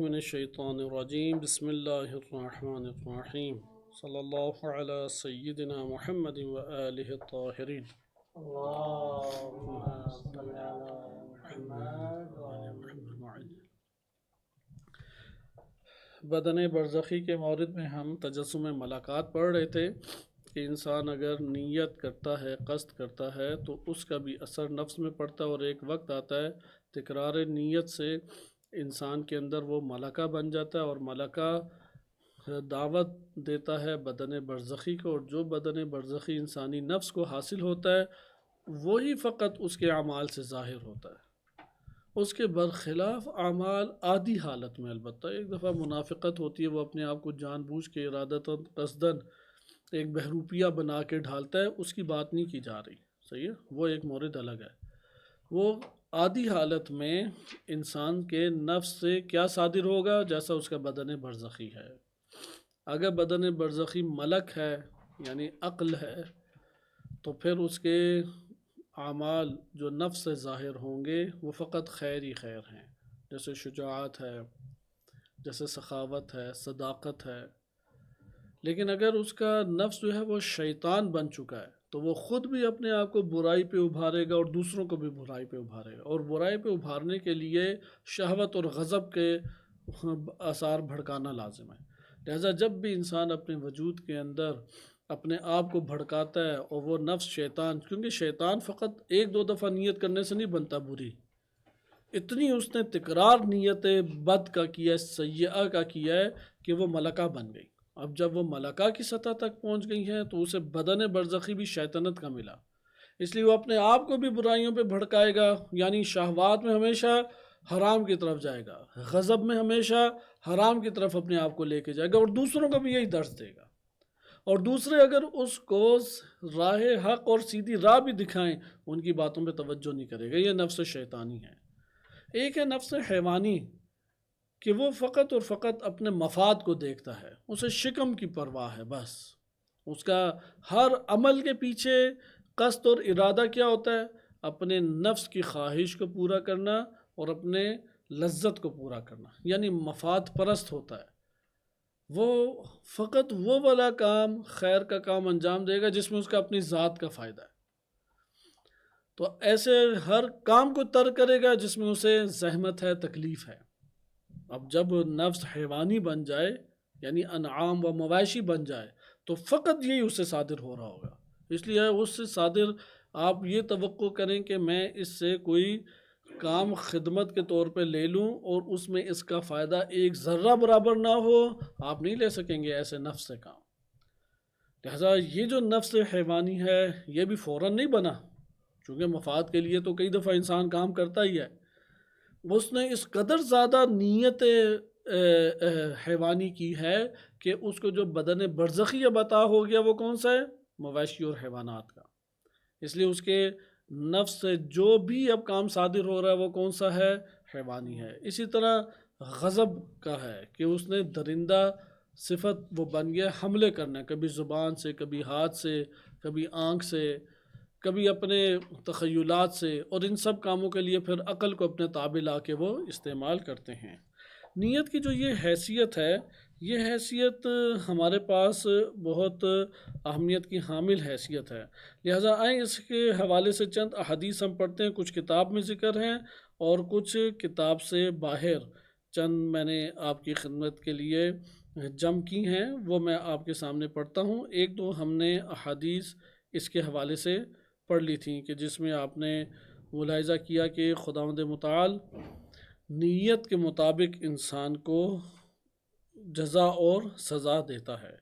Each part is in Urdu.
من الشیطان الرجیم بسم اللہ الرحمن الرحیم صلی اللہ علی سیدنا محمد و آلہ الطاہرین اللہم صلی علی محمد بدن برزخی کے مورد میں ہم تجسم ملاقات پڑھ رہے تھے کہ انسان اگر نیت کرتا ہے، قصد کرتا ہے تو اس کا بھی اثر نفس میں پڑتا ہے، اور ایک وقت آتا ہے تکرار نیت سے انسان کے اندر وہ ملکہ بن جاتا ہے، اور ملکہ دعوت دیتا ہے بدن برزخی کو، اور جو بدن برزخی انسانی نفس کو حاصل ہوتا ہے وہی فقط اس کے اعمال سے ظاہر ہوتا ہے۔ اس کے برخلاف اعمال عادی حالت میں، البتہ ایک دفعہ منافقت ہوتی ہے، وہ اپنے آپ کو جان بوجھ کے ارادتاً قصداً ایک بہروپیہ بنا کے ڈھالتا ہے، اس کی بات نہیں کی جا رہی، صحیح ہے، وہ ایک مورد الگ ہے۔ وہ عادی حالت میں انسان کے نفس سے کیا صادر ہوگا؟ جیسا اس کا بدن برزخی ہے۔ اگر بدن برزخی ملک ہے یعنی عقل ہے تو پھر اس کے اعمال جو نفس سے ظاہر ہوں گے وہ فقط خیر ہی خیر ہیں، جیسے شجاعت ہے، جیسے سخاوت ہے، صداقت ہے۔ لیکن اگر اس کا نفس جو ہے وہ شیطان بن چکا ہے تو وہ خود بھی اپنے آپ کو برائی پہ ابھارے گا اور دوسروں کو بھی برائی پہ ابھارے گا، اور برائی پہ ابھارنے کے لیے شہوت اور غضب کے آثار بھڑکانا لازم ہے۔ لہذا جب بھی انسان اپنے وجود کے اندر اپنے آپ کو بھڑکاتا ہے اور وہ نفس شیطان، کیونکہ شیطان فقط ایک دو دفعہ نیت کرنے سے نہیں بنتا بری، اتنی اس نے تکرار نیت بد کا کیا ہے، سیئہ کا کیا ہے کہ وہ ملکہ بن گئی۔ اب جب وہ ملکہ کی سطح تک پہنچ گئی ہیں تو اسے بدن برزخی بھی شیطنت کا ملا، اس لیے وہ اپنے آپ کو بھی برائیوں پہ بھڑکائے گا، یعنی شہوات میں ہمیشہ حرام کی طرف جائے گا، غضب میں ہمیشہ حرام کی طرف اپنے آپ کو لے کے جائے گا، اور دوسروں کو بھی یہی درس دے گا، اور دوسرے اگر اس کو راہ حق اور سیدھی راہ بھی دکھائیں ان کی باتوں پہ توجہ نہیں کرے گا۔ یہ نفس شیطانی ہے۔ ایک ہے نفس حیوانی کہ وہ فقط اور فقط اپنے مفاد کو دیکھتا ہے، اسے شکم کی پرواہ ہے، بس اس کا ہر عمل کے پیچھے قصد اور ارادہ کیا ہوتا ہے؟ اپنے نفس کی خواہش کو پورا کرنا اور اپنے لذت کو پورا کرنا، یعنی مفاد پرست ہوتا ہے۔ وہ فقط وہ والا کام، خیر کا کام انجام دے گا جس میں اس کا اپنی ذات کا فائدہ ہے، تو ایسے ہر کام کو ترک کرے گا جس میں اسے زحمت ہے، تکلیف ہے۔ اب جب نفس حیوانی بن جائے یعنی انعام و مواشی بن جائے تو فقط یہی اس سے صادر ہو رہا ہوگا، اس لیے اس سے صادر آپ یہ توقع کریں کہ میں اس سے کوئی کام خدمت کے طور پہ لے لوں اور اس میں اس کا فائدہ ایک ذرہ برابر نہ ہو، آپ نہیں لے سکیں گے ایسے نفس سے کام۔ لہذا یہ جو نفس حیوانی ہے یہ بھی فوراً نہیں بنا، چونکہ مفاد کے لیے تو کئی دفعہ انسان کام کرتا ہی ہے۔ اس نے اس قدر زیادہ نیت حیوانی کی ہے کہ اس کو جو بدن برزخی عطا ہو گیا وہ کون سا ہے؟ مویشی اور حیوانات کا۔ اس لیے اس کے نفس سے جو بھی اب کام صادر ہو رہا ہے وہ کون سا ہے؟ حیوانی ہے۔ اسی طرح غضب کا ہے کہ اس نے درندہ صفت وہ بن گیا، حملے کرنا، کبھی زبان سے، کبھی ہاتھ سے، کبھی آنکھ سے، کبھی اپنے تخیلات سے، اور ان سب کاموں کے لیے پھر عقل کو اپنے تابع لا کے وہ استعمال کرتے ہیں۔ نیت کی جو یہ حیثیت ہے، یہ حیثیت ہمارے پاس بہت اہمیت کی حامل حیثیت ہے۔ لہٰذا آئیں اس کے حوالے سے چند احادیث ہم پڑھتے ہیں، کچھ کتاب میں ذکر ہیں اور کچھ کتاب سے باہر چند میں نے آپ کی خدمت کے لیے جمع کی ہیں، وہ میں آپ کے سامنے پڑھتا ہوں۔ ایک دو ہم نے احادیث اس کے حوالے سے پڑھ لی تھیں کہ جس میں آپ نے ملاحظہ کیا کہ خداوند متعال نیت کے مطابق انسان کو جزا اور سزا دیتا ہے۔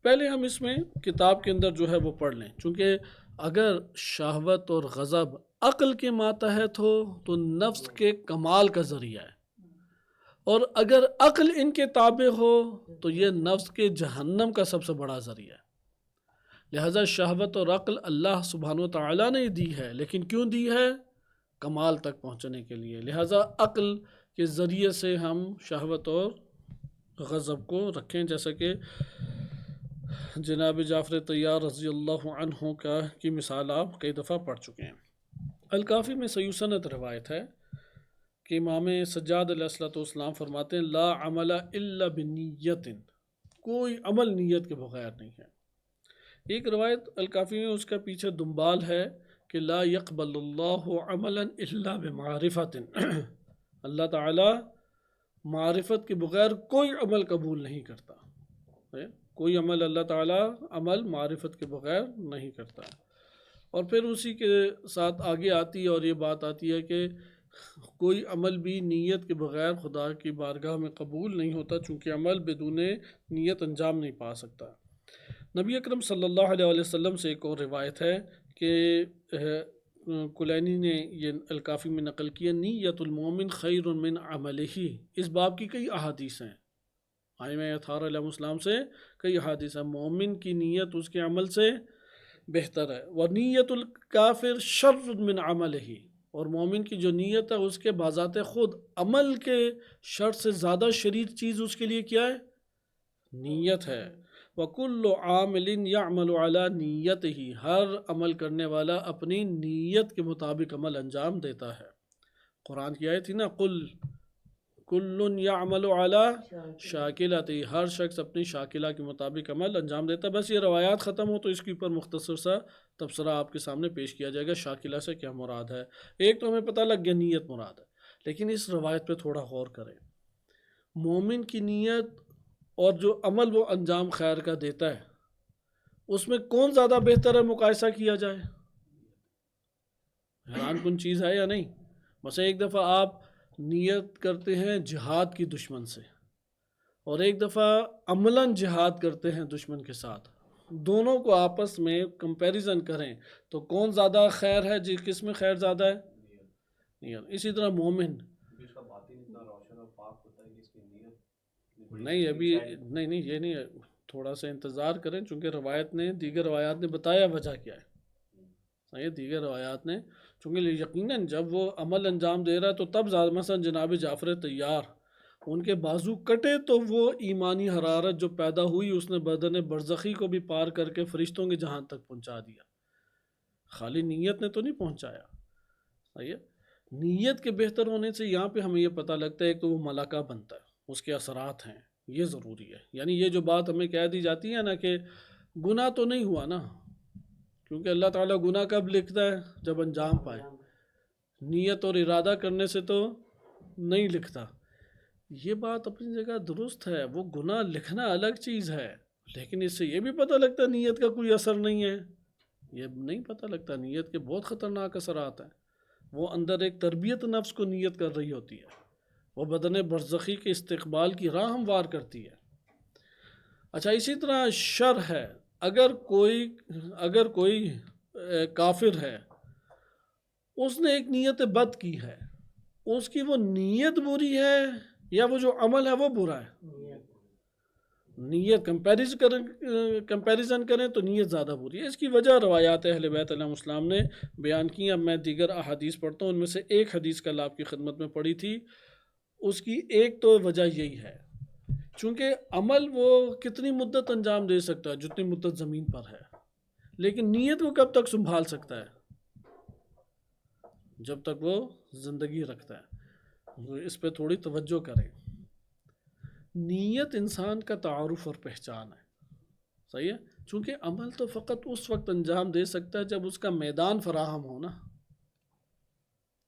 پہلے ہم اس میں کتاب کے اندر جو ہے وہ پڑھ لیں، چونکہ اگر شہوت اور غضب عقل کے ماتحت ہو تو نفس کے کمال کا ذریعہ ہے، اور اگر عقل ان کے تابع ہو تو یہ نفس کے جہنم کا سب سے بڑا ذریعہ ہے۔ لہذا شہوت اور عقل اللہ سبحانہ و تعالیٰ نے دی ہے، لیکن کیوں دی ہے؟ کمال تک پہنچنے کے لیے۔ لہذا عقل کے ذریعے سے ہم شہوت اور غضب کو رکھیں، جیسا کہ جناب جعفر طیار رضی اللہ عنہ کی مثال آپ کئی دفعہ پڑھ چکے ہیں۔ الکافی میں صحیح سند روایت ہے کہ امام سجاد علیہ الصلوۃ والسلام فرماتے ہیں لا عمل الا بنیت، کوئی عمل نیت کے بغیر نہیں ہے۔ ایک روایت الکافی میں اس کا پیچھے دنبال ہے کہ لا یقبل اللہ عملا الا بمعرفت، اللہ تعالیٰ معرفت کے بغیر کوئی عمل قبول نہیں کرتا، کوئی عمل اللہ تعالیٰ عمل معرفت کے بغیر نہیں کرتا۔ اور پھر اسی کے ساتھ آگے آتی ہے اور یہ بات آتی ہے کہ کوئی عمل بھی نیت کے بغیر خدا کی بارگاہ میں قبول نہیں ہوتا، چونکہ عمل بدون نیت انجام نہیں پا سکتا۔ نبی اکرم صلی اللہ علیہ وسلم سے ایک اور روایت ہے کہ کلینی نے یہ الکافی میں نقل کیا نیت المومن خیر من عملہ، اس باب کی کئی احادیث ہیں، ائمہ اطہار علیہ السلام سے کئی احادیث ہیں، مومن کی نیت اس کے عمل سے بہتر ہے، ونیت الکافر شر من عملہ، اور مومن کی جو نیت ہے اس کے بذات خود عمل کے شر سے زیادہ شریر چیز اس کے لیے کیا ہے؟ نیت ہے۔ وَكُلُّ عَامِلٍ يَعْمَلُ عَلَى نِيَّتِهِ، ہر عمل کرنے والا اپنی نیت کے مطابق عمل انجام دیتا ہے۔ قرآن کی آیت تھی نا قُلْ كُلٌّ يَعْمَلُ عَلَى شَاكِلَتِهِ، ہر شخص اپنی شاکلہ کے مطابق عمل انجام دیتا ہے۔ بس یہ روایات ختم ہو تو اس کے اوپر مختصر سا تبصرہ آپ کے سامنے پیش کیا جائے گا، شاکلہ سے کیا مراد ہے۔ ایک تو ہمیں پتہ لگ گیا نیت مراد ہے، لیکن اس روایت پہ تھوڑا غور کریں۔ مومن کی نیت اور جو عمل وہ انجام خیر کا دیتا ہے اس میں کون زیادہ بہتر ہے، مقایسہ کیا جائے؟ حیران کن چیز ہے یا نہیں؟ مثلا ایک دفعہ آپ نیت کرتے ہیں جہاد کی دشمن سے اور ایک دفعہ عملاً جہاد کرتے ہیں دشمن کے ساتھ، دونوں کو آپس میں کمپیریزن کریں تو کون زیادہ خیر ہے، جس کس میں خیر زیادہ ہے؟ نیت۔ اسی طرح مومن نہیں، ابھی نہیں یہ نہیں ہے، تھوڑا سا انتظار کریں، چونکہ روایت نے دیگر روایات نے بتایا وجہ کیا ہے، صحیح، دیگر روایات نے، چونکہ یقیناً جب وہ عمل انجام دے رہا ہے تو تب زیادہ، مثلا جناب جعفر طیار ان کے بازو کٹے تو وہ ایمانی حرارت جو پیدا ہوئی اس نے بدن برزخی کو بھی پار کر کے فرشتوں کے جہان تک پہنچا دیا، خالی نیت نے تو نہیں پہنچایا، صحیح ہے۔ نیت کے بہتر ہونے سے یہاں پہ ہمیں یہ پتہ لگتا ہے کہ وہ ملکہ بنتا ہے، اس کے اثرات ہیں، یہ ضروری ہے۔ یعنی یہ جو بات ہمیں کہہ دی جاتی ہے نا کہ گناہ تو نہیں ہوا نا، کیونکہ اللہ تعالیٰ گناہ کب لکھتا ہے؟ جب انجام پائے، نیت اور ارادہ کرنے سے تو نہیں لکھتا۔ یہ بات اپنی جگہ درست ہے، وہ گناہ لکھنا الگ چیز ہے، لیکن اس سے یہ بھی پتہ لگتا ہے نیت کا کوئی اثر نہیں ہے، یہ نہیں پتہ لگتا، نیت کے بہت خطرناک اثرات ہیں۔ وہ اندر ایک تربیت نفس کو نیت کر رہی ہوتی ہے، وہ بدن برزخی کے استقبال کی راہ ہموار کرتی ہے۔ اچھا، اسی طرح شر ہے، اگر کوئی کافر ہے، اس نے ایک نیت بد کی ہے، اس کی وہ نیت بری ہے یا وہ جو عمل ہے وہ برا ہے؟ نیت کمپیریزن کریں تو نیت زیادہ بری ہے۔ اس کی وجہ روایات اہل بیت علیہ السلام نے بیان کی، اب میں دیگر احادیث پڑھتا ہوں، ان میں سے ایک حدیث کل آپ کی خدمت میں پڑھی تھی، اس کی ایک تو وجہ یہی ہے چونکہ عمل وہ کتنی مدت انجام دے سکتا ہے جتنی مدت زمین پر ہے، لیکن نیت کو کب تک سنبھال سکتا ہے؟ جب تک وہ زندگی رکھتا ہے۔ اس پہ تھوڑی توجہ کریں۔ نیت انسان کا تعارف اور پہچان ہے، صحیح ہے، چونکہ عمل تو فقط اس وقت انجام دے سکتا ہے جب اس کا میدان فراہم ہو نا،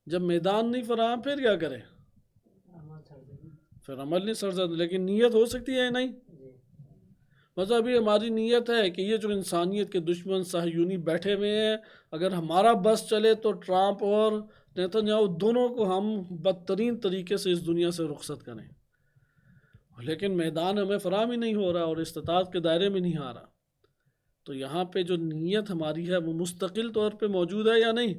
جب میدان نہیں فراہم پھر کیا کرے؟ پھر عمل نہیں سرزد، لیکن نیت ہو سکتی ہے نہیں؟ مطلب ابھی ہماری نیت ہے کہ یہ جو انسانیت کے دشمن صہیونی بیٹھے ہوئے ہیں، اگر ہمارا بس چلے تو ٹرمپ اور نیتنیاہو دونوں کو ہم بدترین طریقے سے اس دنیا سے رخصت کریں، لیکن میدان ہمیں فراہم ہی نہیں ہو رہا اور استطاعت کے دائرے میں نہیں آ رہا۔ تو یہاں پہ جو نیت ہماری ہے وہ مستقل طور پہ موجود ہے یا نہیں؟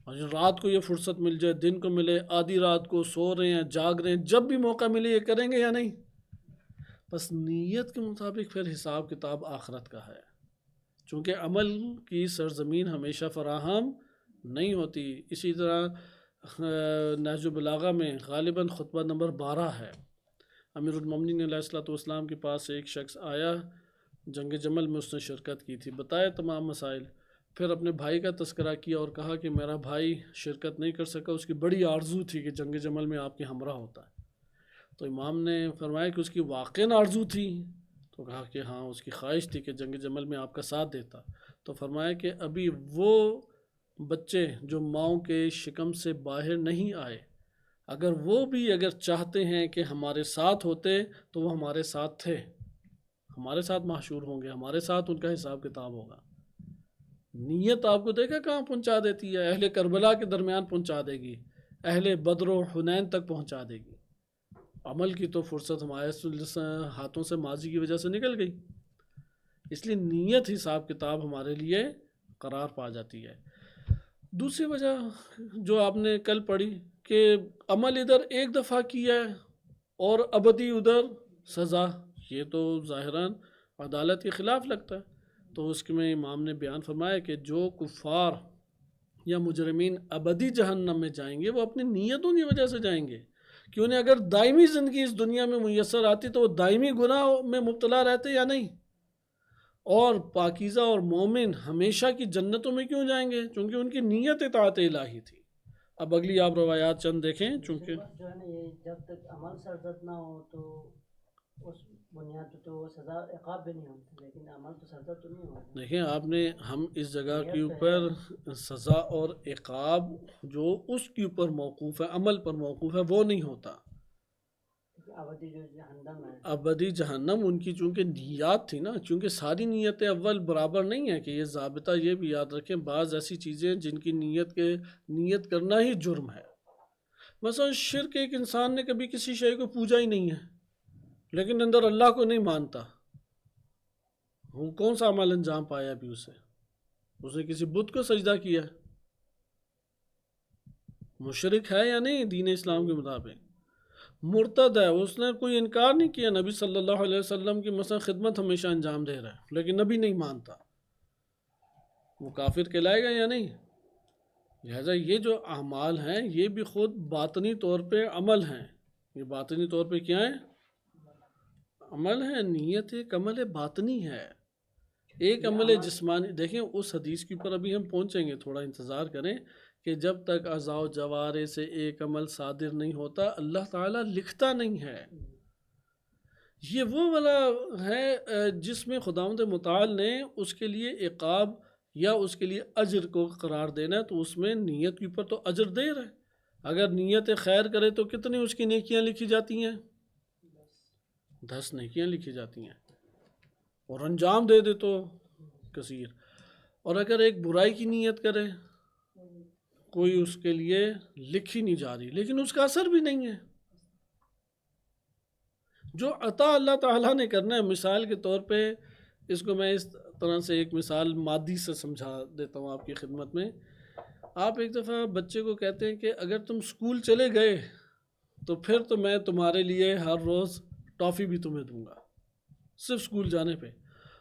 اور رات کو یہ فرصت مل جائے، دن کو ملے، آدھی رات کو سو رہے ہیں، جاگ رہے ہیں، جب بھی موقع ملے یہ کریں گے یا نہیں؟ بس نیت کے مطابق پھر حساب کتاب آخرت کا ہے، چونکہ عمل کی سرزمین ہمیشہ فراہم نہیں ہوتی۔ اسی طرح نہج البلاغہ میں غالباً خطبہ نمبر 12 ہے، امیر المومنین علیہ الصلوۃ والسلام کے پاس ایک شخص آیا، جنگ جمل میں اس نے شرکت کی تھی، بتایا تمام مسائل، پھر اپنے بھائی کا تذکرہ کیا اور کہا کہ میرا بھائی شرکت نہیں کر سکا، اس کی بڑی آرزو تھی کہ جنگ جمل میں آپ کے ہمراہ ہوتا ہے۔ تو امام نے فرمایا کہ اس کی واقعاً آرزو تھی؟ تو کہا کہ ہاں، اس کی خواہش تھی کہ جنگ جمل میں آپ کا ساتھ دیتا۔ تو فرمایا کہ ابھی وہ بچے جو ماؤں کے شکم سے باہر نہیں آئے، اگر وہ بھی اگر چاہتے ہیں کہ ہمارے ساتھ ہوتے تو وہ ہمارے ساتھ تھے، ہمارے ساتھ محشور ہوں گے، ہمارے ساتھ ان کا حساب کتاب ہوگا۔ نیت آپ کو دیکھا کہاں پہنچا دیتی ہے، اہل کربلا کے درمیان پہنچا دے گی، اہل بدر و حنین تک پہنچا دے گی۔ عمل کی تو فرصت ہمارے ہاتھوں سے ماضی کی وجہ سے نکل گئی، اس لیے نیت حساب کتاب ہمارے لیے قرار پا جاتی ہے۔ دوسری وجہ جو آپ نے کل پڑھی کہ عمل ادھر ایک دفعہ کیا ہے اور ابدی ادھر سزا، یہ تو ظاہراً عدالت کے خلاف لگتا ہے۔ تو اس میں امام نے بیان فرمایا کہ جو کفار یا مجرمین ابدی جہنم میں جائیں گے وہ اپنی نیتوں کی وجہ سے جائیں گے، کہ انہیں اگر دائمی زندگی اس دنیا میں میسر آتی تو وہ دائمی گناہ میں مبتلا رہتے یا نہیں۔ اور پاکیزہ اور مومن ہمیشہ کی جنتوں میں کیوں جائیں گے؟ چونکہ ان کی نیت اطاعت الہی تھی۔ اب اگلی آپ روایات چند دیکھیں، چونکہ جو ہے نا یہ جب تک عمل سرزد نہ ہو تو اس بنیاد پہ تو سزا عقاب بھی نہیں ہوتی، لیکن عمل تو سرزد تو نہیں ہوتا۔ دیکھیں آپ نے ہم اس جگہ کے اوپر سزا اور عقاب جو اس کے اوپر موقوف ہے، عمل پر موقوف ہے، وہ نہیں ہوتا۔ ابدی جو جہنم ہے، ابدی جہنم ان کی چونکہ نیات تھی نا، چونکہ ساری نیتیں اول برابر نہیں ہیں، کہ یہ ضابطہ یہ بھی یاد رکھیں، بعض ایسی چیزیں جن کی نیت کرنا ہی جرم ہے۔ مثلا شرک، ایک انسان نے کبھی کسی شے کو پوجا ہی نہیں ہے لیکن اندر اللہ کو نہیں مانتا، وہ کون سا عمل انجام پایا ابھی اس نے کسی بت کو سجدہ کیا، مشرک ہے یا نہیں دین اسلام کے مطابق؟ مرتد ہے، اس نے کوئی انکار نہیں کیا نبی صلی اللہ علیہ وسلم کی مثلا خدمت ہمیشہ انجام دے رہا ہے لیکن نبی نہیں مانتا، وہ کافر کہلائے گا یا نہیں؟ لہذا یہ جو اعمال ہیں یہ بھی خود باطنی طور پہ عمل ہیں، یہ باطنی طور پہ کیا ہے؟ عمل ہے۔ نیت ایک عمل باطنی ہے، ایک عمل جسمانی۔ دیکھیں اس حدیث کے اوپر ابھی ہم پہنچیں گے، تھوڑا انتظار کریں، کہ جب تک اعضاء و جوارح سے ایک عمل صادر نہیں ہوتا اللہ تعالیٰ لکھتا نہیں ہے۔ یہ وہ والا ہے جس میں خداوند متعال نے اس کے لیے عقاب یا اس کے لیے اجر کو قرار دینا ہے، تو اس میں نیت کے اوپر تو اجر دے رہا ہے۔ اگر نیت خیر کرے تو کتنی اس کی نیکیاں لکھی جاتی ہیں؟ 10 نیکیاں لکھی جاتی ہیں، اور انجام دے دے تو کثیر۔ اور اگر ایک برائی کی نیت کرے، کوئی اس کے لیے لکھی نہیں جا رہی لیکن اس کا اثر بھی نہیں ہے۔ جو عطا اللہ تعالیٰ نے کرنا ہے، مثال کے طور پہ اس کو میں اس طرح سے ایک مثال مادی سے سمجھا دیتا ہوں آپ کی خدمت میں۔ آپ ایک دفعہ بچے کو کہتے ہیں کہ اگر تم سکول چلے گئے تو پھر تو میں تمہارے لیے ہر روز ٹافی بھی تمہیں دوں گا، صرف سکول جانے پہ،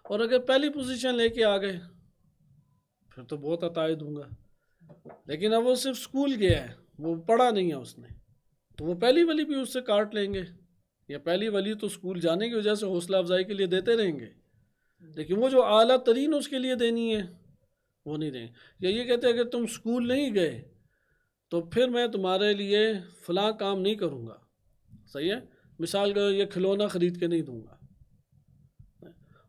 اور اگر پہلی پوزیشن لے کے آ گئے پھر تو بہت عطائیں دوں گا۔ لیکن اب وہ صرف سکول گیا ہے، وہ پڑھا نہیں ہے اس نے، تو وہ پہلی والی بھی اس سے کاٹ لیں گے، یا پہلی والی تو سکول جانے کی وجہ سے حوصلہ افزائی کے لیے دیتے رہیں گے، لیکن وہ جو اعلیٰ ترین اس کے لیے دینی ہے وہ نہیں دیں گے۔ یا یہ کہتے ہیں اگر تم سکول نہیں گئے تو پھر میں تمہارے لیے فلاں کام نہیں کروں گا، صحیح ہے، مثال کا یہ کھلونا خرید کے نہیں دوں گا۔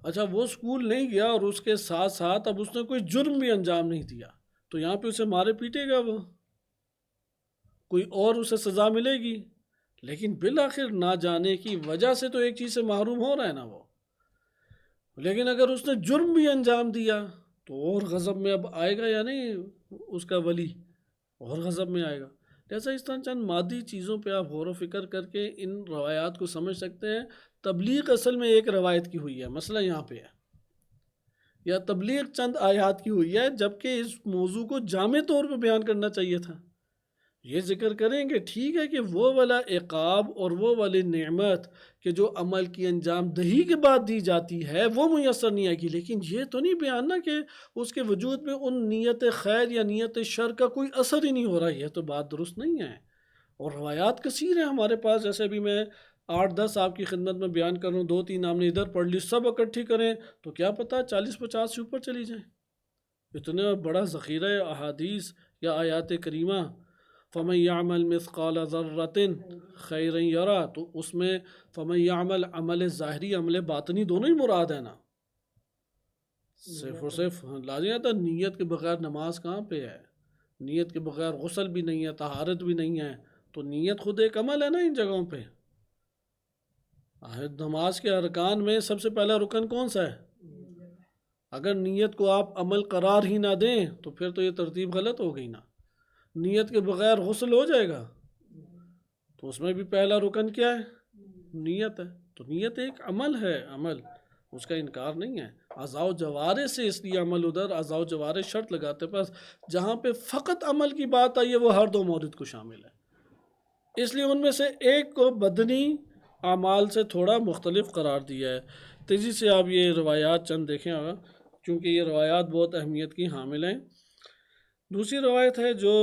اچھا وہ سکول نہیں گیا اور اس کے ساتھ ساتھ اب اس نے کوئی جرم بھی انجام نہیں دیا، تو یہاں پہ اسے مارے پیٹے گا، وہ کوئی اور اسے سزا ملے گی، لیکن بالآخر نہ جانے کی وجہ سے تو ایک چیز سے محروم ہو رہا ہے نا وہ۔ لیکن اگر اس نے جرم بھی انجام دیا تو اور غضب میں اب آئے گا یا نہیں اس کا ولی، اور غضب میں آئے گا۔ جیسا اس طرح چند مادی چیزوں پہ آپ غور و فکر کر کے ان روایات کو سمجھ سکتے ہیں۔ تبلیغ اصل میں ایک روایت کی ہوئی ہے، مسئلہ یہاں پہ ہے، یا تبلیغ چند آیات کی ہوئی ہے، جبکہ اس موضوع کو جامع طور پہ بیان کرنا چاہیے تھا۔ یہ ذکر کریں کہ ٹھیک ہے کہ وہ والا عقاب اور وہ والی نعمت کہ جو عمل کی انجام دہی کے بعد دی جاتی ہے وہ میسر نہیں آئے گی، لیکن یہ تو نہیں بیان نا کہ اس کے وجود میں ان نیت خیر یا نیت شر کا کوئی اثر ہی نہیں ہو رہا، یہ تو بات درست نہیں ہے۔ اور روایات کثیر ہیں ہمارے پاس، جیسے ابھی میں 8-10 آپ کی خدمت میں بیان کر رہا ہوں، 2-3 آپ نے ادھر پڑھ لی، سب اکٹھی کریں تو کیا پتہ 40-50 سے اوپر چلی جائیں۔ اتنا بڑا ذخیرہ احادیث یا آیات کریمہ، فمن یعمل مثقال ذرۃ خیرا یرا، تو اس میں فمن یعمل عمل ظاہری عمل باطنی دونوں ہی مراد ہے نا، صرف اور صرف لازم ہے، نیت کے بغیر نماز کہاں پہ ہے، نیت کے بغیر غسل بھی نہیں ہے، طہارت بھی نہیں ہے، تو نیت خود ایک عمل ہے نا ان جگہوں پہ۔ نماز کے ارکان میں سب سے پہلا رکن کون سا ہے؟ اگر نیت کو آپ عمل قرار ہی نہ دیں تو پھر تو یہ ترتیب غلط ہو گئی نا، نیت کے بغیر غسل ہو جائے گا، تو اس میں بھی پہلا رکن کیا ہے؟ نیت ہے، تو نیت ایک عمل ہے، عمل اس کا انکار نہیں ہے۔ اعضاء و جوارح سے اس لیے عمل ادھر اعضاء و جوارح شرط لگاتے پاس جہاں پہ فقط عمل کی بات آئی ہے وہ ہر دو مورد کو شامل ہے، اس لیے ان میں سے ایک کو بدنی اعمال سے تھوڑا مختلف قرار دیا ہے۔ تیزی سے آپ یہ روایات چند دیکھیں چونکہ یہ روایات بہت اہمیت کی حامل ہیں۔ دوسری روایت ہے جو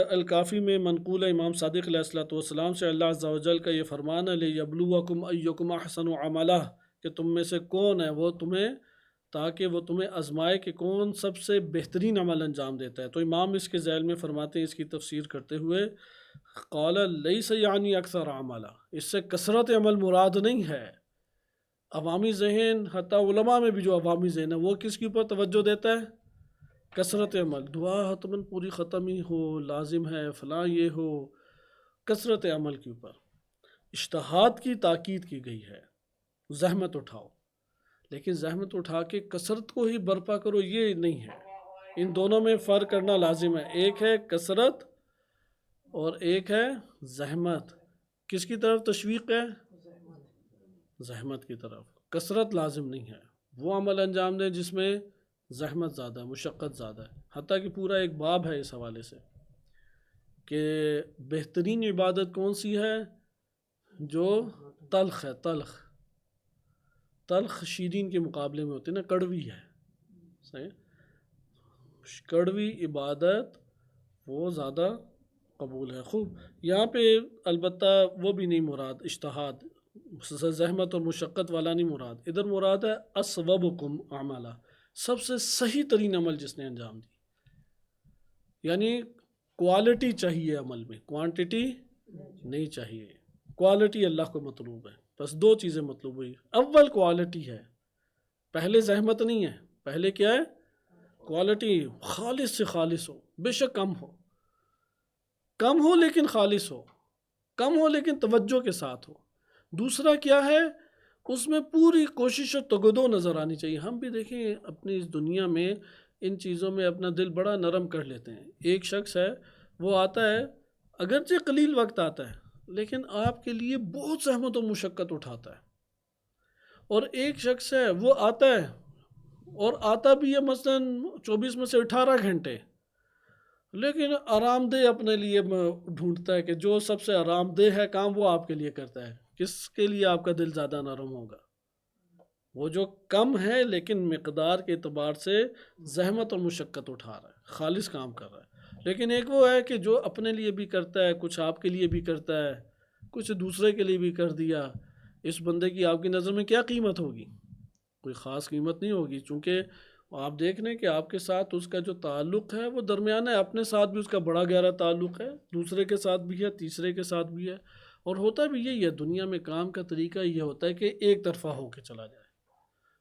الکافی میں منقول ہے امام صادق علیہ السلام سے، اللہ عز و جل کا یہ فرمان ہے لِيَبْلُوَكُمْ أَيُّكُمْ أَحْسَنُ عَمَلًا، کہ تم میں سے کون ہے وہ تمہیں، تاکہ وہ تمہیں آزمائے کہ کون سب سے بہترین عمل انجام دیتا ہے۔ تو امام اس کے ذیل میں فرماتے ہیں اس کی تفسیر کرتے ہوئے، قال لیس یعنی اکثر عملا، اس سے کثرت عمل مراد نہیں ہے۔ عوامی ذہن، حتیٰ علماء میں بھی جو عوامی ذہن ہے وہ کس کے اوپر توجہ دیتا ہے؟ کثرت عمل، دعا حتماً پوری ختم ہی ہو، لازم ہے فلاں یہ ہو، کثرت عمل کے اوپر اجتہاد کی تاکید کی گئی ہے، زحمت اٹھاؤ، لیکن زحمت اٹھا کے کثرت کو ہی برپا کرو یہ نہیں ہے، ان دونوں میں فرق کرنا لازم ہے۔ ایک ہے کثرت اور ایک ہے زحمت، کس کی طرف تشویق ہے؟ زحمت کی طرف۔ کثرت لازم نہیں ہے، وہ عمل انجام دیں جس میں زحمت زیادہ ہے، مشقت زیادہ ہے، حتیٰ کہ پورا ایک باب ہے اس حوالے سے کہ بہترین عبادت کون سی ہے؟ جو تلخ ہے، تلخ شیرین کے مقابلے میں ہوتی ہے نا، کڑوی ہے، صحیح، کڑوی عبادت وہ زیادہ قبول ہے۔ خوب، یہاں پہ البتہ وہ بھی نہیں مراد اجتہاد، زحمت اور مشقت والا نہیں مراد، ادھر مراد ہے اصوبکم اعمالا، سب سے صحیح ترین عمل جس نے انجام دی، یعنی کوالٹی چاہیے عمل میں، کوانٹٹی نہیں چاہیے، کوالٹی اللہ کو مطلوب ہے، بس دو چیزیں مطلوب ہوئی، اول کوالٹی ہے، پہلے زحمت نہیں ہے، پہلے کیا ہے؟ کوالٹی، خالص سے خالص ہو، بے شک کم ہو لیکن خالص ہو، کم ہو لیکن توجہ کے ساتھ ہو۔ دوسرا کیا ہے؟ اس میں پوری کوشش و تگدو نظر آنی چاہیے۔ ہم بھی دیکھیں اپنی اس دنیا میں ان چیزوں میں اپنا دل بڑا نرم کر لیتے ہیں۔ ایک شخص ہے وہ آتا ہے، اگرچہ قلیل وقت آتا ہے لیکن آپ کے لیے بہت زحمت و مشقت اٹھاتا ہے، اور ایک شخص ہے وہ آتا ہے اور آتا بھی ہے مثلاً 24 میں سے 18 گھنٹے، لیکن آرام دہ اپنے لیے ڈھونڈتا ہے کہ جو سب سے آرام دہ ہے کام وہ آپ کے لیے کرتا ہے۔ کس کے لیے آپ کا دل زیادہ نرم ہوگا؟ وہ جو کم ہے لیکن مقدار کے اعتبار سے زحمت اور مشقت اٹھا رہا ہے، خالص کام کر رہا ہے۔ لیکن ایک وہ ہے کہ جو اپنے لیے بھی کرتا ہے، کچھ آپ کے لیے بھی کرتا ہے، کچھ دوسرے کے لیے بھی کر دیا، اس بندے کی آپ کی نظر میں کیا قیمت ہوگی؟ کوئی خاص قیمت نہیں ہوگی، چونکہ آپ دیکھ لیں کہ آپ کے ساتھ اس کا جو تعلق ہے وہ درمیانہ ہے، اپنے ساتھ بھی اس کا بڑا گہرا تعلق ہے، دوسرے کے ساتھ بھی ہے، تیسرے کے ساتھ بھی ہے، اور ہوتا بھی یہی ہے، دنیا میں کام کا طریقہ یہ ہوتا ہے کہ ایک طرفہ ہو کے چلا جائے،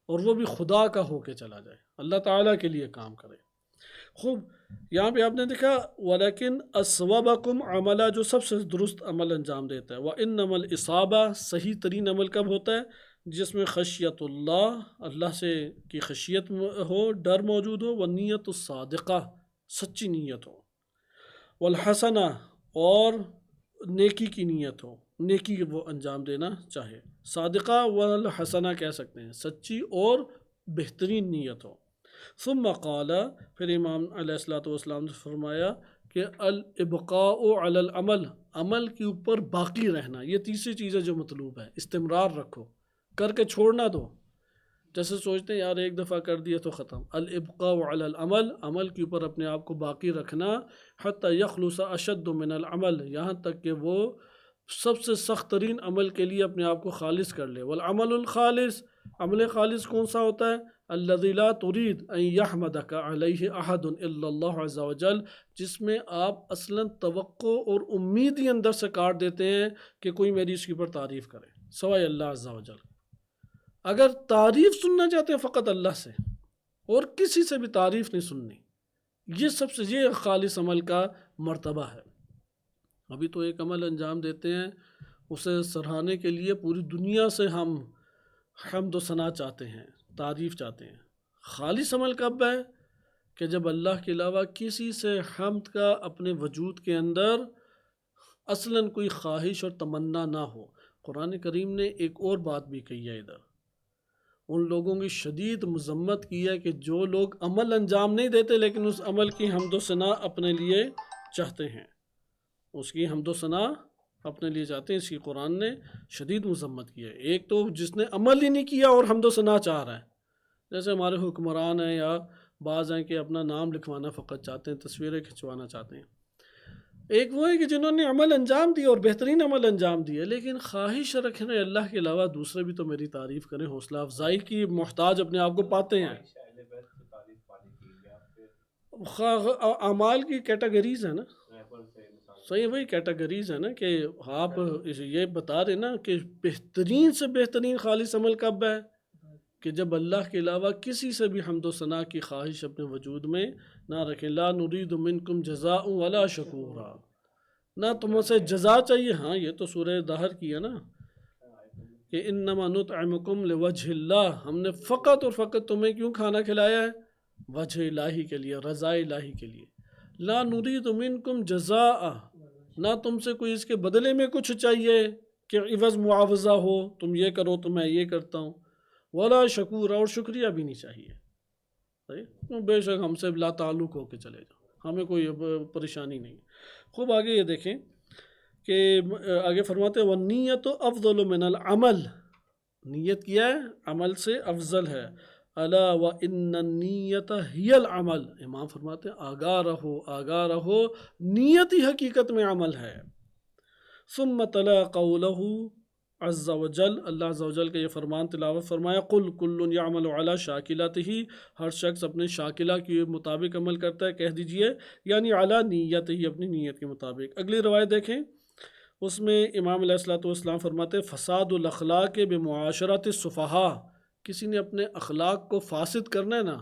اور وہ بھی خدا کا ہو کے چلا جائے، اللہ تعالیٰ کے لیے کام کرے۔ خوب، یہاں پہ آپ نے دیکھا ولیکن اصوبکم عملا، جو سب سے درست عمل انجام دیتا ہے، وانما الاصابہ، صحیح ترین عمل کب ہوتا ہے؟ جس میں خشیت اللہ، اللہ سے کی خشیت ہو، ڈر موجود ہو، والنیت الصادقہ، سچی نیت ہو، والحسنہ، اور نیکی کی نیت ہو، نیکی وہ انجام دینا چاہے، صادقہ والحسنہ کہہ سکتے ہیں، سچی اور بہترین نیت ہو۔ ثم قال، پھر امام علیہ السلام نے فرمایا کہ الابقاء علی العمل، عمل کے اوپر باقی رہنا، یہ تیسری چیز ہے جو مطلوب ہے، استمرار رکھو، کر کے چھوڑنا دو، جیسے سوچتے ہیں یار ایک دفعہ کر دیا تو ختم۔ الابقاء علی العمل، عمل کے اوپر اپنے آپ کو باقی رکھنا، حتی یخلص اشد من العمل، یہاں تک کہ وہ سب سے سخت ترین عمل کے لیے اپنے آپ کو خالص کر لے۔ والعمل الخالص، عمل خالص کون سا ہوتا ہے؟ الذی لا ترید ان یحمدک علیہ احد الا اللہ عز وجل، جس میں آپ اصلاً توقع اور امید ہی اندر سے کاٹ دیتے ہیں کہ کوئی میری اس کے اوپر تعریف کرے سوائے اللہ عز وجل۔ اگر تعریف سننا چاہتے ہیں فقط اللہ سے، اور کسی سے بھی تعریف نہیں سننی، یہ خالص عمل کا مرتبہ ہے۔ ابھی تو ایک عمل انجام دیتے ہیں، اسے سراہنے کے لیے پوری دنیا سے ہم حمد و ثنا چاہتے ہیں، تعریف چاہتے ہیں۔ خالص عمل کب ہے؟ کہ جب اللہ کے علاوہ کسی سے حمد کا اپنے وجود کے اندر اصلاً کوئی خواہش اور تمنا نہ ہو۔ قرآن کریم نے ایک اور بات بھی کہی ہے ادھر، ان لوگوں کی شدید مذمت کی ہے کہ جو لوگ عمل انجام نہیں دیتے لیکن اس عمل کی حمد و ثنا اپنے لیے چاہتے ہیں، اس کی حمد و ثنا اپنے لیے چاہتے ہیں۔ اس کی قرآن نے شدید مذمت کی ہے۔ ایک تو جس نے عمل ہی نہیں کیا اور حمد و ثنا چاہ رہا ہے، جیسے ہمارے حکمران ہیں یا بعض ہیں کہ اپنا نام لکھوانا فقط چاہتے ہیں، تصویریں کھنچوانا چاہتے ہیں۔ ایک وہ ہے کہ جنہوں نے عمل انجام دی اور بہترین عمل انجام دیے، لیکن خواہش رکھنے اللہ کے علاوہ دوسرے بھی تو میری تعریف کریں، حوصلہ افزائی کی محتاج اپنے آپ کو پاتے ہیں۔ اعمال کی کیٹیگریز ہیں نا، صحیح وہی کیٹیگریز ہے نا کہ آپ یہ بتا رہے نا کہ بہترین سے بہترین خالص عمل کب ہے؟ کہ جب اللہ کے علاوہ کسی سے بھی حمد و ثنا کی خواہش اپنے وجود میں نہ رکھیں۔ لا نرید منکم جزاء ولا شکورا، نہ تم سے جزا چاہیے۔ ہاں یہ تو سورہ دہر کی ہے نا کہ انما نطعمکم لوجہ اللہ، ہم نے فقط اور فقط تمہیں کیوں کھانا کھلایا ہے؟ وجہ الہی کے لیے، رضا الہی کے لیے۔ لا نرید منکم جزاء، نہ تم سے کوئی اس کے بدلے میں کچھ چاہیے کہ عوض معاوضہ ہو، تم یہ کرو تو میں یہ کرتا ہوں۔ ولا شکورا، اور شکریہ بھی نہیں چاہیے۔ صحیح، بے شک ہم سے لا تعلق ہو کے چلے جاؤ، ہمیں کوئی پریشانی نہیں۔ خوب آگے یہ دیکھیں کہ آگے فرماتے ہیں وَالنِّيَّةُ أَفْضَلُ مِنَ الْعَمَلِ، نیت کیا ہے عمل سے افضل ہے۔ الا وَإِنَّ النِّيَّةَ هِيَ الْعَمَلِ، امام فرماتے ہیں آگاہ رہو، نیت ہی حقیقت میں عمل ہے۔ ثم تلا قوله عز وجل، اللہ عز وجل کا یہ فرمان تلاوت فرمایا، قل کل یعمل علی شاکلتہ، ہر شخص اپنے شاکلہ کے مطابق عمل کرتا ہے، کہہ دیجئے یعنی علی نیت ہی، اپنی نیت کے مطابق۔ اگلی روایت دیکھیں، اس میں امام علیہ الصلوۃ والسلام فرماتے فساد الاخلاق بمعاشرت السفہاء، کسی نے اپنے اخلاق کو فاسد کرنا ہے نا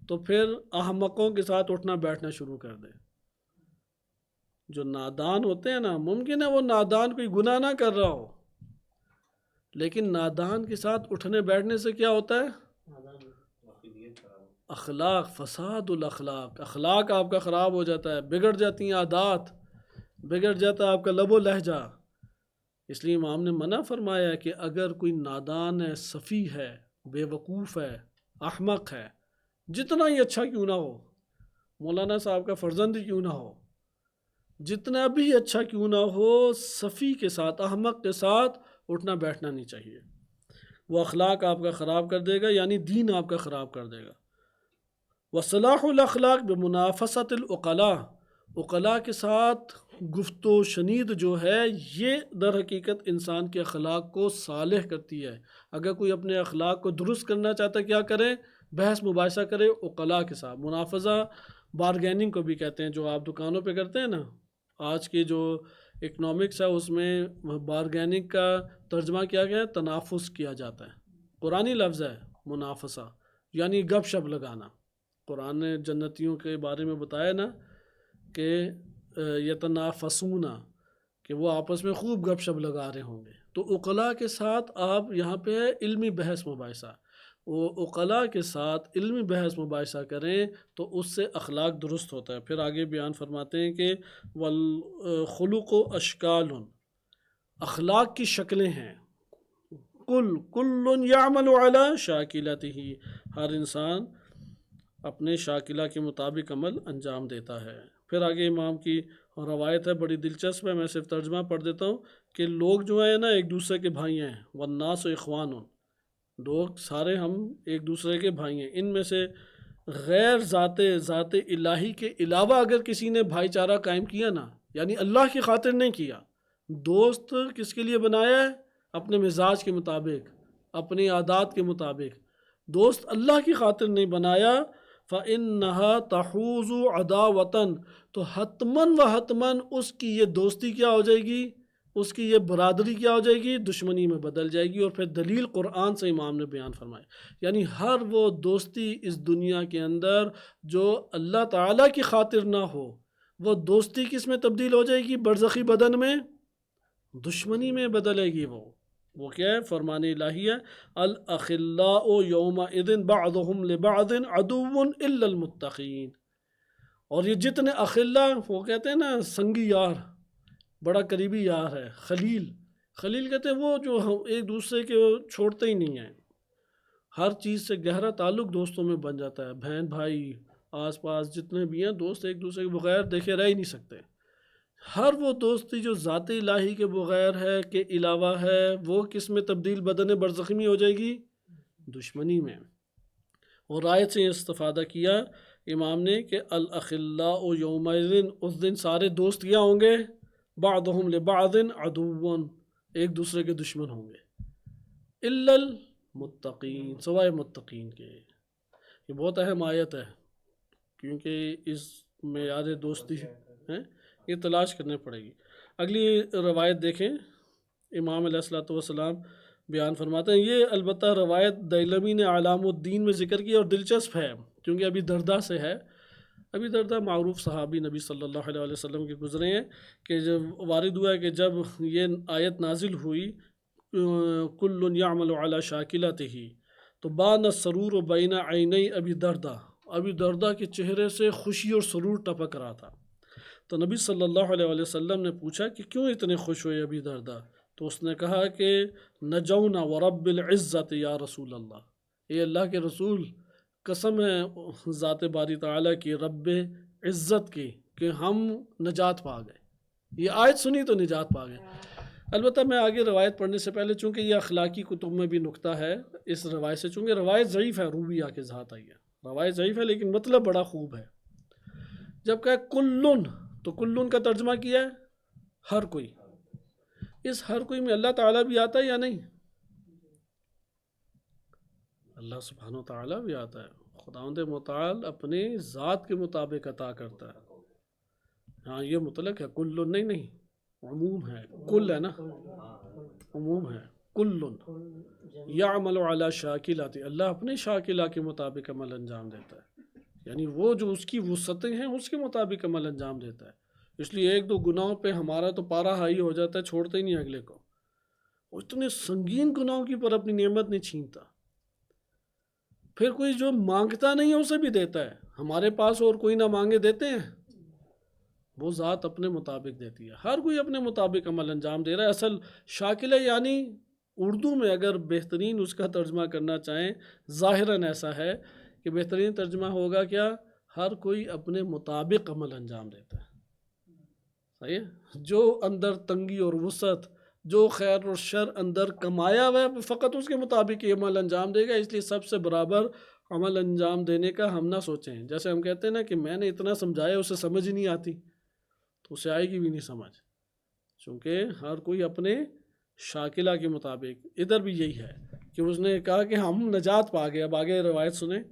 تو پھر احمقوں کے ساتھ اٹھنا بیٹھنا شروع کر دے۔ جو نادان ہوتے ہیں نا، ممکن ہے وہ نادان کوئی گناہ نہ کر رہا ہو، لیکن نادان کے ساتھ اٹھنے بیٹھنے سے کیا ہوتا ہے؟ اخلاق، فساد الاخلاق، اخلاق آپ کا خراب ہو جاتا ہے، بگڑ جاتی ہیں عادات، بگڑ جاتا ہے آپ کا لب و لہجہ۔ اس لیے امام نے منع فرمایا کہ اگر کوئی نادان ہے، سفیہ ہے، بے وقوف ہے، احمق ہے، جتنا ہی اچھا کیوں نہ ہو، مولانا صاحب کا فرزند ہی کیوں نہ ہو، جتنا بھی اچھا کیوں نہ ہو، سفیہ کے ساتھ، احمق کے ساتھ اٹھنا بیٹھنا نہیں چاہیے۔ وہ اخلاق آپ کا خراب کر دے گا، یعنی دین آپ کا خراب کر دے گا۔ وصلاح الاخلاق بمنافست العقلاء، عقلاء کے ساتھ گفت و شنید جو ہے یہ در حقیقت انسان کے اخلاق کو صالح کرتی ہے۔ اگر کوئی اپنے اخلاق کو درست کرنا چاہتا ہے کیا کرے؟ بحث مباحثہ کرے عقلاء کے ساتھ۔ منافذہ بارگیننگ کو بھی کہتے ہیں، جو آپ دکانوں پہ کرتے ہیں نا، آج کی جو اکنامکس ہے اس میں بارگیننگ کا ترجمہ کیا گیا ہے، تنافس کیا جاتا ہے۔ قرآنی لفظ ہے منافسہ، یعنی گپ شپ لگانا۔ قرآن نے جنتیوں کے بارے میں بتایا نا کہ یتنافسون، کہ وہ آپس میں خوب گپ شپ لگا رہے ہوں گے۔ تو عقلاء کے ساتھ آپ یہاں پہ علمی بحث مباحثہ، وہ عقلاء کے ساتھ علمی بحث مباحثہ کریں تو اس سے اخلاق درست ہوتا ہے۔ پھر آگے بیان فرماتے ہیں کہ والخلق اشکال، اخلاق کی شکلیں ہیں۔ کل یعمل علی شاکلتہ، ہر انسان اپنے شاکلہ کے مطابق عمل انجام دیتا ہے۔ پھر آگے امام کی روایت ہے، بڑی دلچسپ ہے، میں صرف ترجمہ پڑھ دیتا ہوں کہ لوگ جو ہیں نا ایک دوسرے کے بھائی ہیں، والناس اخوان، لوگ سارے ہم ایک دوسرے کے بھائی ہیں۔ ان میں سے غیر ذات الہی کے علاوہ اگر کسی نے بھائی چارہ قائم کیا نا، یعنی اللہ کی خاطر نہیں کیا، دوست کس کے لیے بنایا ہے؟ اپنے مزاج کے مطابق، اپنی عادات کے مطابق، دوست اللہ کی خاطر نہیں بنایا، فَإِنَّهَا تَحُوزُ عَدَاوَةً تو حتماً و حتماً اس کی یہ دوستی کیا ہو جائے گی، اس کی یہ برادری کیا ہو جائے گی، دشمنی میں بدل جائے گی۔ اور پھر دلیل قرآن سے امام نے بیان فرمائی، یعنی ہر وہ دوستی اس دنیا کے اندر جو اللہ تعالیٰ کی خاطر نہ ہو، وہ دوستی کس میں تبدیل ہو جائے گی؟ برزخی بدن میں، دشمنی میں بدلے گی۔ وہ کیا ہے؟ فرمان الہی ہے، الاخلاء یومئذ بعضهم لبعض عدو الا المتقین۔ اور یہ جتنے اخلا، وہ کہتے ہیں نا سنگی یار، بڑا قریبی یار ہے، خلیل۔ خلیل کہتے ہیں وہ جو ایک دوسرے کے چھوڑتے ہی نہیں ہیں، ہر چیز سے گہرا تعلق دوستوں میں بن جاتا ہے، بہن بھائی آس پاس جتنے بھی ہیں دوست ایک دوسرے کے بغیر دیکھے رہ ہی نہیں سکتے۔ ہر وہ دوستی جو ذات الہی کے بغیر ہے، کے علاوہ ہے، وہ کس میں تبدیل بدن برزخی میں ہو جائے گی؟ دشمنی میں۔ اور آیت سے استفادہ کیا امام نے کہ الاخلاء یومئذ، اس دن سارے دوست کیا ہوں گے؟ بعضهم لبعض عدو، ایک دوسرے کے دشمن ہوں گے، الا المتقین، سوائے متقین کے۔ یہ بہت اہم آیت ہے، کیونکہ اس معیار دوستی ہے یہ تلاش کرنے پڑے گی۔ اگلی روایت دیکھیں، امام علیہ الصلوۃ والسلام بیان فرماتے ہیں، یہ البتہ روایت دیلمی نے علام الدین میں ذکر کی اور دلچسپ ہے، کیونکہ ابی درداء سے ہے۔ ابی درداء معروف صحابی نبی صلی اللہ علیہ وسلم کے گزرے ہیں کہ جب وارد ہوا ہے کہ جب یہ آیت نازل ہوئی کل یعمل علی شاکلتہ، تو بان السرور بین عینی ابی درداء، ابی درداء کے چہرے سے خوشی اور سرور ٹپک رہا تھا۔ تو نبی صلی اللہ علیہ وسلم نے پوچھا کہ کیوں اتنے خوش ہوئے ابی درداء؟ تو اس نے کہا کہ نجونا ورب العزت یا رسول اللہ، اے اللہ کے رسول، قسم ہے ذات باری تعالیٰ کی، رب عزت کی، کہ ہم نجات پا گئے۔ یہ آیت سنی تو نجات پا گئے۔ البتہ میں آگے روایت پڑھنے سے پہلے، چونکہ یہ اخلاقی کتب میں بھی نکتہ ہے اس روایت سے، چونکہ روایت ضعیف ہے، روبیہ کے ذات آئی ہے، روایت ضعیف ہے لیکن مطلب بڑا خوب ہے۔ جب کہ کلن، تو کلن کا ترجمہ کیا ہے ہر کوئی، اس ہر کوئی میں اللہ تعالیٰ بھی آتا ہے یا نہیں؟ اللہ سبحانہ و تعالیٰ بھی آتا ہے، خداوند متعال اپنے ذات کے مطابق عطا کرتا ہے۔ ہاں یہ مطلق ہے، کلن نہیں، عموم ہے، کل ہے نا، عموم ہے، کلن یعمل علی شاکلات، اللہ اپنے شاکلہ کے مطابق عمل انجام دیتا ہے، یعنی وہ جو اس کی وسعتیں ہیں اس کے مطابق عمل انجام دیتا ہے۔ اس لیے ایک دو گناہوں پہ ہمارا تو پارا ہائی ہو جاتا ہے، چھوڑتے ہی نہیں اگلے کو، وہ اتنے سنگین گناہوں کی پر اپنی نعمت نہیں چھینتا۔ پھر کوئی جو مانگتا نہیں ہے اسے بھی دیتا ہے، ہمارے پاس اور کوئی نہ مانگے دیتے ہیں، وہ ذات اپنے مطابق دیتی ہے، ہر کوئی اپنے مطابق عمل انجام دے رہا ہے۔ اصل شاکلہ یعنی اردو میں اگر بہترین اس کا ترجمہ کرنا چاہیں، ظاہراً ایسا ہے کہ بہترین ترجمہ ہوگا کیا؟ ہر کوئی اپنے مطابق عمل انجام دیتا ہے، صحیح ہے؟ جو اندر تنگی اور وسعت، جو خیر اور شر اندر کمایا ہوا ہے، فقط اس کے مطابق یہ عمل انجام دے گا۔ اس لیے سب سے برابر عمل انجام دینے کا ہم نہ سوچیں۔ جیسے ہم کہتے ہیں نا کہ میں نے اتنا سمجھایا اسے سمجھ ہی نہیں آتی، تو اسے آئے گی بھی نہیں سمجھ، چونکہ ہر کوئی اپنے شاکلہ کے مطابق۔ ادھر بھی یہی ہے کہ اس نے کہا کہ ہم نجات پا گئے۔ اب آگے روایت سنیں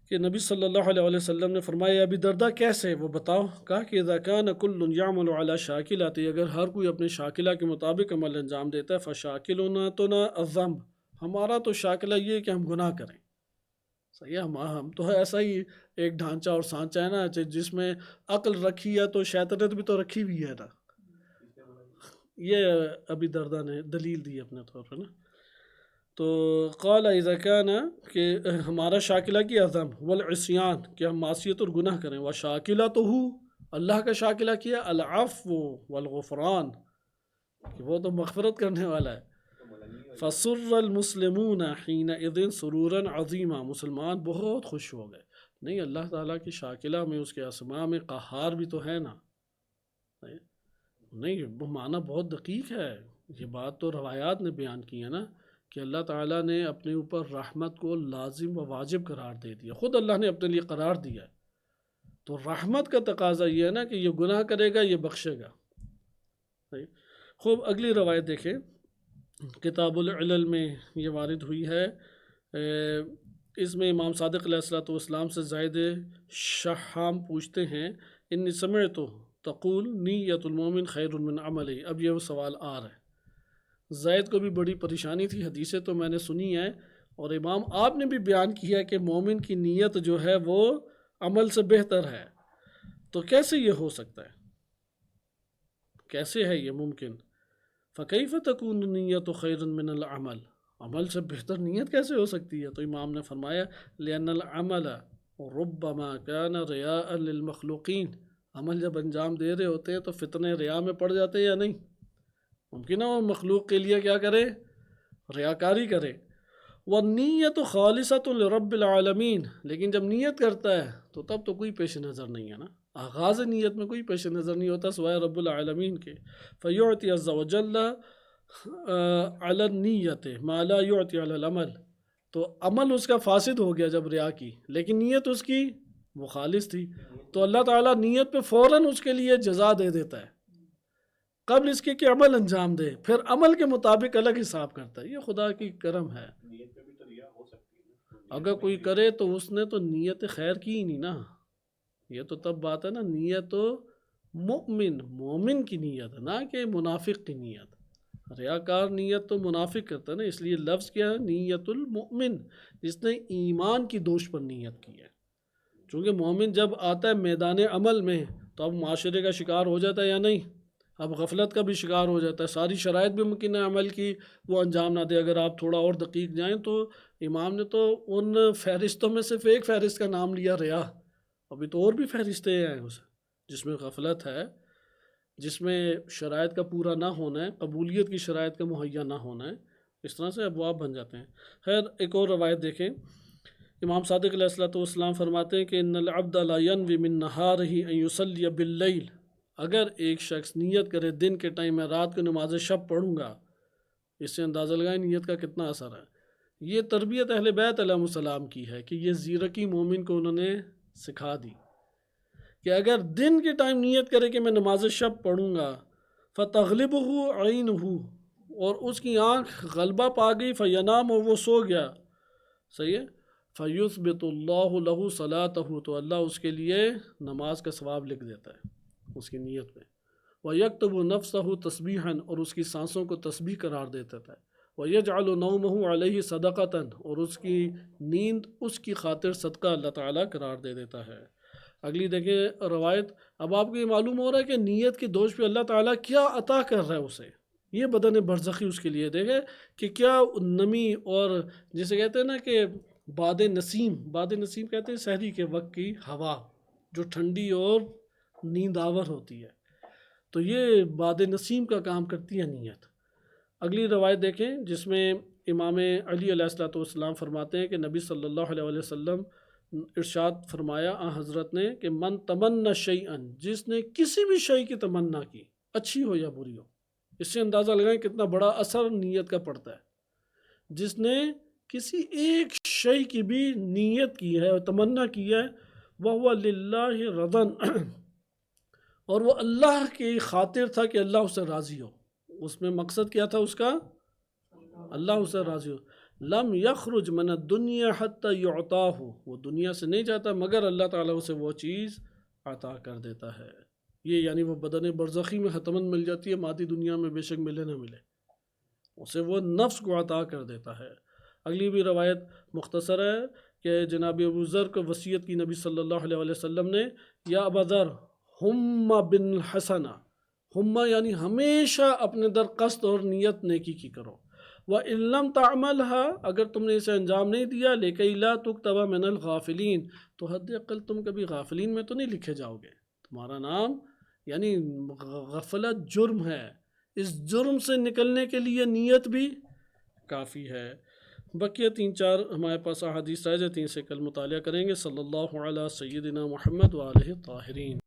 کہ نبی صلی اللہ علیہ وسلم نے فرمایا ابی درداء کیسے، وہ بتاؤ؟ کہا کہ اذا کان کل یعمل علی شاکلۃ، اگر ہر کوئی اپنے شاکلہ کے مطابق عمل انجام دیتا ہے، فشاکلنا تو نہ الذنب، ہمارا تو شاکلہ یہ ہے کہ ہم گناہ کریں، صحیح ہے؟ ہم تو ایسا ہی ایک ڈھانچہ اور سانچہ ہے نا، جس میں عقل رکھی ہے تو شیطنت بھی تو رکھی ہوئی ہے نا۔ یہ ابی درداء نے دلیل دی اپنے طور پر نا۔ تو قال اذا کان، کہ ہمارا شاکلہ کی عزم، والعصیان، کہ ہم معصیت اور گناہ کریں، وشاکلتہ، اللہ کا شاکلہ کیا العفو والغفران، کہ وہ تو مغفرت کرنے والا ہے۔ فسر المسلمون حینئذ سرورا عظیما، مسلمان بہت خوش ہو گئے، نہیں اللہ تعالیٰ کی شاکلہ میں اس کے اسماء میں قہار بھی تو ہے نا، نہیں وہ معنی بہت دقیق ہے۔ یہ بات تو روایات نے بیان کی ہے نا کہ اللہ تعالیٰ نے اپنے اوپر رحمت کو لازم و واجب قرار دے دیا، خود اللہ نے اپنے لیے قرار دیا ہے، تو رحمت کا تقاضا یہ ہے نا کہ یہ گناہ کرے گا یہ بخشے گا۔ خوب اگلی روایت دیکھیں، کتاب العلل میں یہ وارد ہوئی ہے۔ اس میں امام صادق علیہ الصلوۃ والسلام سے زید شحام پوچھتے ہیں انی سمعت تقول نیت المومن خیر من عملی۔ اب یہ وہ سوال آ رہا ہے، زید کو بھی بڑی پریشانی تھی، حدیثیں تو میں نے سنی ہے اور امام آپ نے بھی بیان کیا کہ مومن کی نیت جو ہے وہ عمل سے بہتر ہے، تو کیسے یہ ہو سکتا ہے، کیسے ہے یہ ممکن؟ فکیف تکون نیت خیر من العمل، عمل سے بہتر نیت کیسے ہو سکتی ہے؟ تو امام نے فرمایا لأن العمل ربما كان رياء للمخلوقین، عمل جب انجام دے رہے ہوتے ہیں تو فتنے ریا میں پڑ جاتے ہیں یا نہیں؟ ممکن ہے وہ مخلوق کے لیے کیا کرے، ریاکاری کرے۔ والنیت خالصۃ لرب العالمین، لیکن جب نیت کرتا ہے تو تب تو کوئی پیش نظر نہیں ہے نا، آغاز نیت میں کوئی پیش نظر نہیں ہوتا سوائے رب العالمین کے۔ فیعطی عز وجل علی النیت ما لا یعطی علی العمل، تو عمل اس کا فاسد ہو گیا جب ریا کی، لیکن نیت اس کی وہ خالص تھی، تو اللہ تعالیٰ نیت پہ فوراً اس کے لیے جزا دے دیتا ہے قبل اس کے کہ عمل انجام دے، پھر عمل کے مطابق الگ حساب کرتا ہے۔ یہ خدا کی کرم ہے۔ اگر کوئی کرے تو اس نے تو نیت خیر کی ہی نہیں نا، یہ تو تب بات ہے نا، نیت تو مومن کی نیت ہے، نہ کہ منافق کی نیت۔ ریاکار نیت تو منافق کرتا ہے نا، اس لیے لفظ کیا ہے، نیت المؤمن، جس نے ایمان کی دوش پر نیت کی ہے۔ چونکہ مومن جب آتا ہے میدان عمل میں تو اب معاشرے کا شکار ہو جاتا ہے یا نہیں، اب غفلت کا بھی شکار ہو جاتا ہے، ساری شرائط بھی ممکن ہے عمل کی وہ انجام نہ دے۔ اگر آپ تھوڑا اور دقیق جائیں تو امام نے تو ان فہرستوں میں صرف ایک فہرست کا نام لیا، ریا، ابھی تو اور بھی فہرستیں ہیں جس میں غفلت ہے، جس میں شرائط کا پورا نہ ہونا ہے، قبولیت کی شرائط کا مہیا نہ ہونا ہے، اس طرح سے ابواب بن جاتے ہیں۔ خیر ایک اور روایت دیکھیں، امام صادق علیہ الصلوۃ والسلام فرماتے ہیں کہ ان العبد لا ينوي من نهاره ان يصلي بالليل، اگر ایک شخص نیت کرے دن کے ٹائم میں رات کو نماز شب پڑھوں گا، اس سے اندازہ لگائیں نیت کا کتنا اثر ہے۔ یہ تربیت اہل بیت علیہ السلام کی ہے کہ یہ زیرکی مومن کو انہوں نے سکھا دی کہ اگر دن کے ٹائم نیت کرے کہ میں نماز شب پڑھوں گا، فتغلبہ عینہ، اور اس کی آنکھ غلبہ پا گئی، فینام، اور وہ سو گیا، صحیح ہے، فیثبت اللہ لہ صلاتہ، تو اللہ اس کے لیے نماز کا ثواب لکھ دیتا ہے اس کی نیت میں۔ وَيَكْتُبُ نَفْسَهُ تَسْبِيحًا، اور اس کی سانسوں کو تسبیح قرار دیتا ہے۔ وَيَجْعَلُ نَوْمَهُ عَلَيْهِ صَدَقَةً، اور اس کی نیند اس کی خاطر صدقہ اللہ تعالیٰ قرار دے دیتا ہے۔ اگلی دیکھیں روایت، اب آپ کو یہ معلوم ہو رہا ہے کہ نیت کی دوش پہ اللہ تعالیٰ کیا عطا کر رہا ہے اسے، یہ بدن برزخی اس کے لیے، دیکھیں کہ کیا نمی، اور جسے کہتے ہیں نا کہ باد نسیم کہتے ہیں سحری کے وقت کی ہوا جو ٹھنڈی اور نیند آور ہوتی ہے، تو یہ باد نسیم کا کام کرتی ہے نیت۔ اگلی روایت دیکھیں جس میں امام علی علیہ الصلوۃ والسلام فرماتے ہیں کہ نبی صلی اللہ علیہ وسلم ارشاد فرمایا حضرت نے کہ من تمنا شیئن، جس نے کسی بھی شے کی تمنا کی، اچھی ہو یا بری ہو، اس سے اندازہ لگائیں کتنا بڑا اثر نیت کا پڑتا ہے۔ جس نے کسی ایک شے کی بھی نیت کی ہے اور تمنا کی ہے، وَهُوَ لِلَّهِ رَضًا، اور وہ اللہ کی خاطر تھا کہ اللہ اس سے راضی ہو، اس میں مقصد کیا تھا اس کا، اللہ اس سے راضی ہو، لم یخرج من الدنیا حتی یعطاہ، وہ دنیا سے نہیں جاتا مگر اللہ تعالیٰ اسے وہ چیز عطا کر دیتا ہے۔ یہ یعنی وہ بدن برزخی میں حتماً مل جاتی ہے، مادی دنیا میں بے شک ملے نہ ملے، اسے وہ نفس کو عطا کر دیتا ہے۔ اگلی بھی روایت مختصر ہے کہ جناب ابو ذر کو وصیت کی نبی صلی اللہ علیہ وسلم نے، یا ابا ذر ہم بن الحسنہ، ہم یعنی ہمیشہ اپنے در قصد اور نیت نیکی کی کرو، وَإِن لَمْ تَعْمَلْهَا، اگر تم نے اسے انجام نہیں دیا، لِكَيْ لَا تُكْتَبَ مِنَ الْغَافِلِينَ، تو حد اقل تم کبھی غافلین میں تو نہیں لکھے جاؤ گے، تمہارا نام، یعنی غفلت جرم ہے، اس جرم سے نکلنے کے لیے نیت بھی کافی ہے۔ بقیہ 3-4 ہمارے پاس احادیث رہ جاتی ہیں، سے کل مطالعہ کریں گے۔ صلی اللہ علیہ سیدنا محمد وآلہ الطاہرین۔